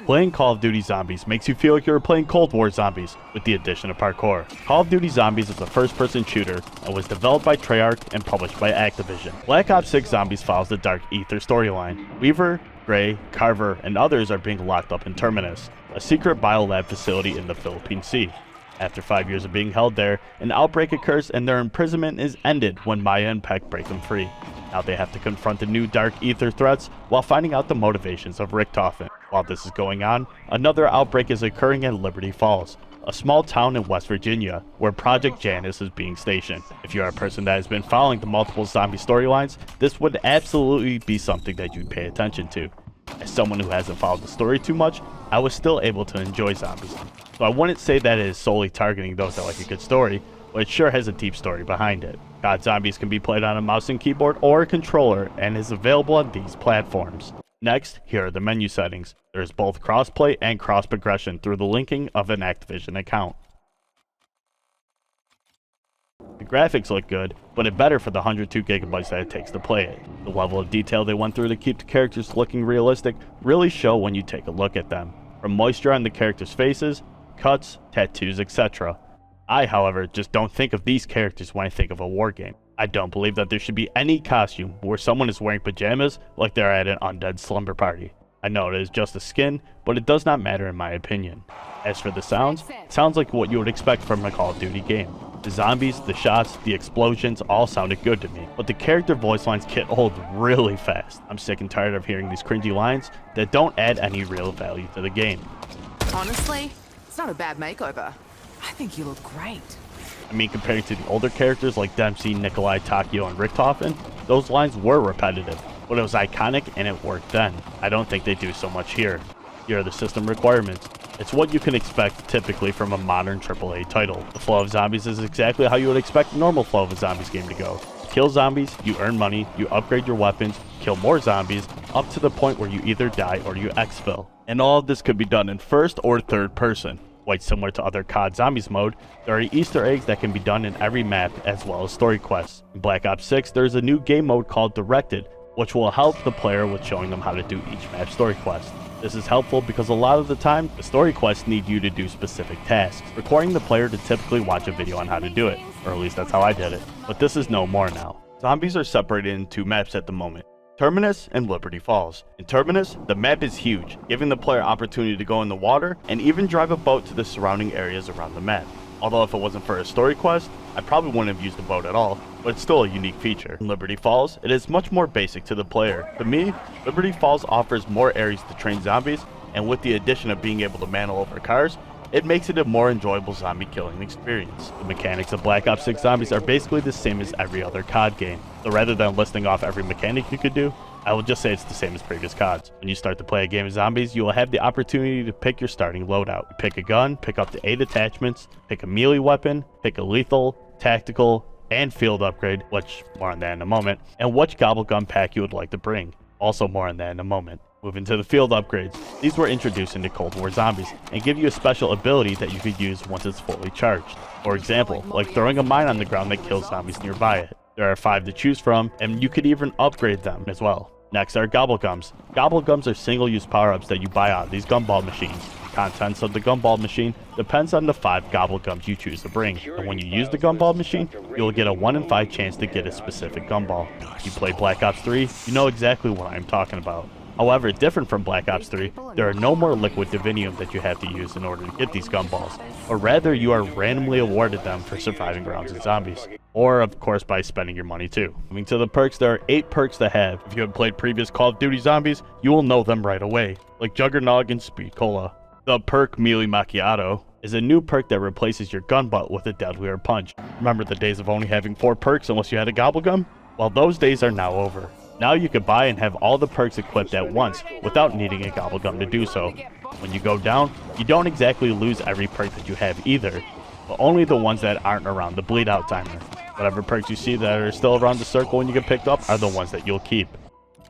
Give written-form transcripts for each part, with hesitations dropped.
Playing Call of Duty Zombies makes you feel like you're playing Cold War Zombies with the addition of parkour. Call of Duty Zombies is a first-person shooter and was developed by Treyarch and published by Activision. Black Ops 6 Zombies follows the Dark Ether storyline. Weaver, Gray, Carver, and others are being locked up in Terminus, a secret biolab facility in the Philippine Sea. After 5 years of being held there, an outbreak occurs and their imprisonment is ended when Maya and Peck break them free. Now they have to confront the new Dark Ether threats while finding out the motivations of Richtofen. While this is going on, another outbreak is occurring at Liberty Falls, a small town in West Virginia where Project Janus is being stationed. If you are a person that has been following the multiple zombie storylines, this would absolutely be something that you'd pay attention to. As someone who hasn't followed the story too much, I was still able to enjoy Zombies. So I wouldn't say that it is solely targeting those that like a good story, but it sure has a deep story behind it. COD Zombies can be played on a mouse and keyboard or a controller and is available on these platforms. Next, here are the menu settings. There is both crossplay and cross progression through the linking of an Activision account. The graphics look good, but it's better for the 102 gigabytes that it takes to play it. The level of detail they went through to keep the characters looking realistic really show when you take a look at them. From moisture on the characters' faces, cuts, tattoos, etc. I, however, just don't think of these characters when I think of a war game. I don't believe that there should be any costume where someone is wearing pajamas like they're at an undead slumber party. I know it is just a skin, but it does not matter in my opinion. As for the sounds, it sounds like what you would expect from a Call of Duty game. The zombies, the shots, the explosions all sounded good to me, but the character voice lines get old really fast. I'm sick and tired of hearing these cringy lines that don't add any real value to the game. Honestly, it's not a bad makeover. I think you look great. I mean, compared to the older characters like Dempsey, Nikolai, Takio, and Richtofen, those lines were repetitive, but it was iconic and it worked then. I don't think they do so much here. Here are the system requirements. It's what you can expect typically from a modern AAA title. The flow of zombies is exactly how you would expect the normal flow of a zombies game to go. You kill zombies, you earn money, you upgrade your weapons, kill more zombies, up to the point where you either die or you exfil. And all of this could be done in first or third person. Quite similar to other COD Zombies mode, there are Easter eggs that can be done in every map as well as story quests. In Black Ops 6, there is a new game mode called Directed, which will help the player with showing them how to do each map story quest. This is helpful because a lot of the time, the story quests need you to do specific tasks, requiring the player to typically watch a video on how to do it, or at least that's how I did it. But this is no more now. Zombies are separated into two maps at the moment. Terminus and Liberty Falls. In Terminus, the map is huge, giving the player opportunity to go in the water and even drive a boat to the surrounding areas around the map. Although if it wasn't for a story quest, I probably wouldn't have used the boat at all, but it's still a unique feature. In Liberty Falls, it is much more basic to the player. To me, Liberty Falls offers more areas to train zombies, and with the addition of being able to mantle over cars, it makes it a more enjoyable zombie killing experience. The mechanics of Black Ops 6 Zombies are basically the same as every other COD game, so rather than listing off every mechanic you could do, I will just say it's the same as previous CODs. When you start to play a game of zombies, you will have the opportunity to pick your starting loadout. You pick a gun, pick up to 8 attachments, pick a melee weapon, pick a lethal, tactical, and field upgrade, which more on that in a moment, and which gobblegum pack you would like to bring. Also more on that in a moment. Moving to the field upgrades, these were introduced into Cold War Zombies and give you a special ability that you could use once it's fully charged. For example, like throwing a mine on the ground that kills zombies nearby it. There are 5 to choose from, and you could even upgrade them as well. Next are gobblegums. Gobblegums are single-use power-ups that you buy out of these gumball machines. Contents of the gumball machine depends on the 5 gobblegums you choose to bring, and when you use the gumball machine, you'll get a 1 in 5 chance to get a specific gumball. If you play Black Ops 3, you know exactly what I'm talking about. However, different from Black Ops 3, there are no more liquid divinium that you have to use in order to get these gumballs, or rather you are randomly awarded them for surviving rounds of zombies. Or of course by spending your money too. Moving to the perks, there are 8 perks to have. If you have played previous Call of Duty Zombies, you will know them right away, like Juggernog and Speed Cola. The perk Melee Macchiato is a new perk that replaces your gun butt with a deadlier punch. Remember the days of only having 4 perks unless you had a gobblegum? Well, those days are now over. Now you can buy and have all the perks equipped at once without needing a gobblegum to do so. When you go down, you don't exactly lose every perk that you have either, but only the ones that aren't around the bleed out timer. Whatever perks you see that are still around the circle when you get picked up are the ones that you'll keep.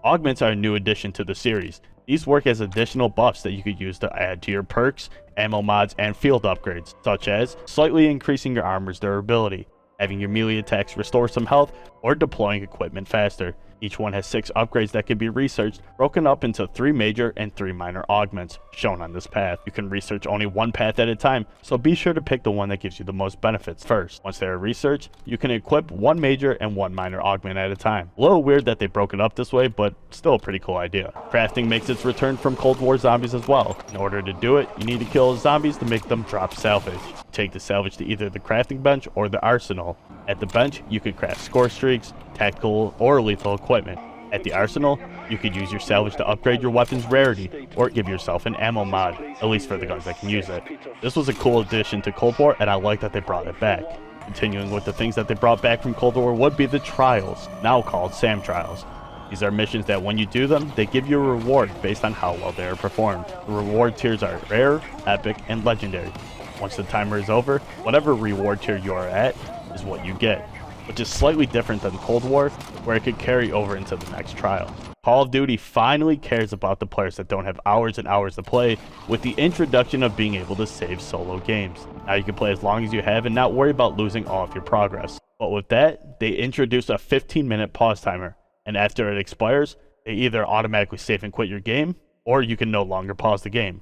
Augments are a new addition to the series. These work as additional buffs that you could use to add to your perks, ammo mods, and field upgrades, such as slightly increasing your armor's durability, having your melee attacks restore some health, or deploying equipment faster. Each one has 6 upgrades that can be researched, broken up into 3 major and 3 minor augments, shown on this path. You can research only one path at a time, so be sure to pick the one that gives you the most benefits first. Once they are researched, you can equip 1 major and 1 minor augment at a time. A little weird that they broke it up this way, but still a pretty cool idea. Crafting makes its return from Cold War zombies as well. In order to do it, you need to kill zombies to make them drop salvage. Take the salvage to either the crafting bench or the arsenal. At the bench, you could craft score streaks, tactical or lethal equipment. At the arsenal, you could use your salvage to upgrade your weapon's rarity or give yourself an ammo mod, at least for the guns that can use it. This was a cool addition to Cold War, and I like that they brought it back. Continuing with the things that they brought back from Cold War would be the trials, now called SAM trials. These are missions that when you do them, they give you a reward based on how well they are performed. The reward tiers are rare, epic, and legendary. Once the timer is over, whatever reward tier you are at is what you get, which is slightly different than Cold War, where it could carry over into the next trial. Call of Duty finally cares about the players that don't have hours and hours to play with the introduction of being able to save solo games. Now you can play as long as you have and not worry about losing all of your progress. But with that, they introduced a 15-minute pause timer, and after it expires, they either automatically save and quit your game, or you can no longer pause the game.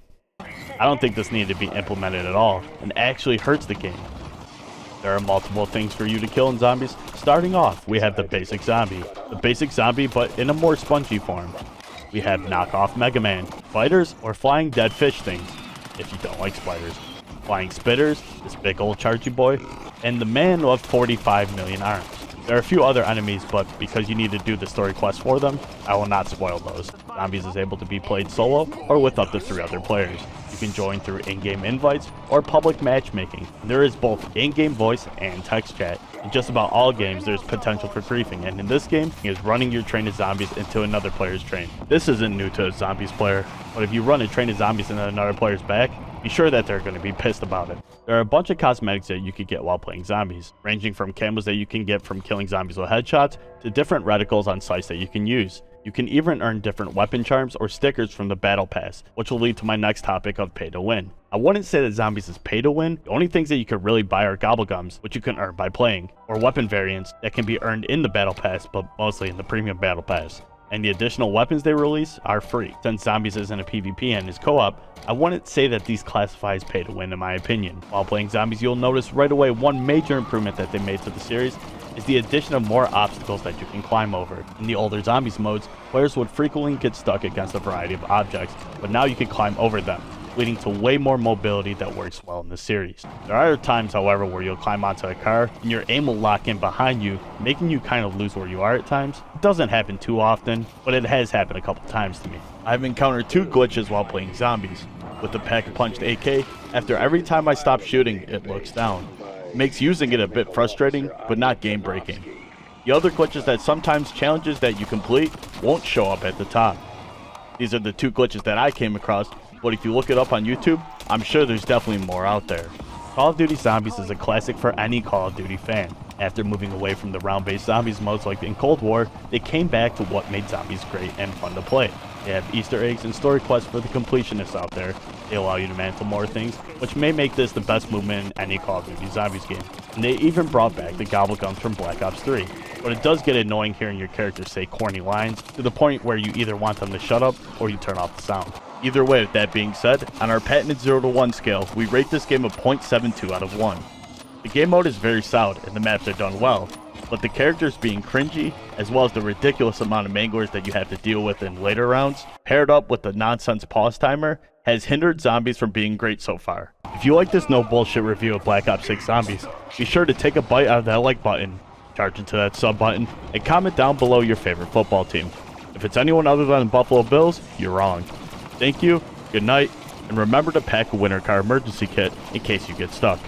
I don't think this needed to be implemented at all, and actually hurts the game. There are multiple things for you to kill in zombies. Starting off, we have the basic zombie. The basic zombie, but in a more spongy form. We have knockoff Mega Man, spiders, or flying dead fish things, if you don't like spiders. Flying spitters, this big old chargy boy, and the man of 45 million arms. There are a few other enemies, but because you need to do the story quest for them, I will not spoil those. Zombies is able to be played solo or with up to 3 other players. You can join through in-game invites or public matchmaking. There is both in-game voice and text chat. In just about all games, there's potential for griefing, and in this game, is running your train of zombies into another player's train. This isn't new to a zombies player, but if you run a train of zombies into another player's back, be sure that they're going to be pissed about it. There are a bunch of cosmetics that you could get while playing zombies, ranging from camos that you can get from killing zombies with headshots to different reticles on sites that you can use. You can even earn different weapon charms or stickers from the battle pass, which will lead to my next topic of pay to win. I wouldn't say that zombies is pay to win. The only things that you could really buy are gobblegums, which you can earn by playing, or weapon variants that can be earned in the battle pass, but mostly in the premium battle pass. And the additional weapons they release are free. Since zombies isn't a PvP and is co-op, I wouldn't say that these classify as pay to win in my opinion. While playing zombies, you'll notice right away one major improvement that they made to the series is the addition of more obstacles that you can climb over. In the older zombies modes, players would frequently get stuck against a variety of objects, but now you can climb over them, leading to way more mobility that works well in the series. There are times, however, where you'll climb onto a car and your aim will lock in behind you, making you kind of lose where you are at times. It doesn't happen too often, but it has happened a couple times to me. I've encountered 2 glitches while playing zombies. With the pack-punched AK, after every time I stop shooting, it looks down. It makes using it a bit frustrating, but not game-breaking. The other glitch is that sometimes challenges that you complete won't show up at the top. These are the 2 glitches that I came across, but if you look it up on YouTube, I'm sure there's definitely more out there. Call of Duty Zombies is a classic for any Call of Duty fan. After moving away from the round-based zombies modes like in Cold War, they came back to what made zombies great and fun to play. They have Easter eggs and story quests for the completionists out there. They allow you to mantle more things, which may make this the best movement in any Call of Duty Zombies game. And they even brought back the gobblegums from Black Ops 3. But it does get annoying hearing your characters say corny lines to the point where you either want them to shut up or you turn off the sound. Either way, with that being said, on our patented 0 to 1 scale, we rate this game a 0.72 out of 1. The game mode is very solid and the maps are done well, but the characters being cringy, as well as the ridiculous amount of manglers that you have to deal with in later rounds, paired up with the nonsense pause timer, has hindered zombies from being great so far. If you like this no bullshit review of Black Ops 6 Zombies, be sure to take a bite out of that like button, charge into that sub button, and comment down below your favorite football team. If it's anyone other than the Buffalo Bills, you're wrong. Thank you, good night, and remember to pack a winter car emergency kit in case you get stuck.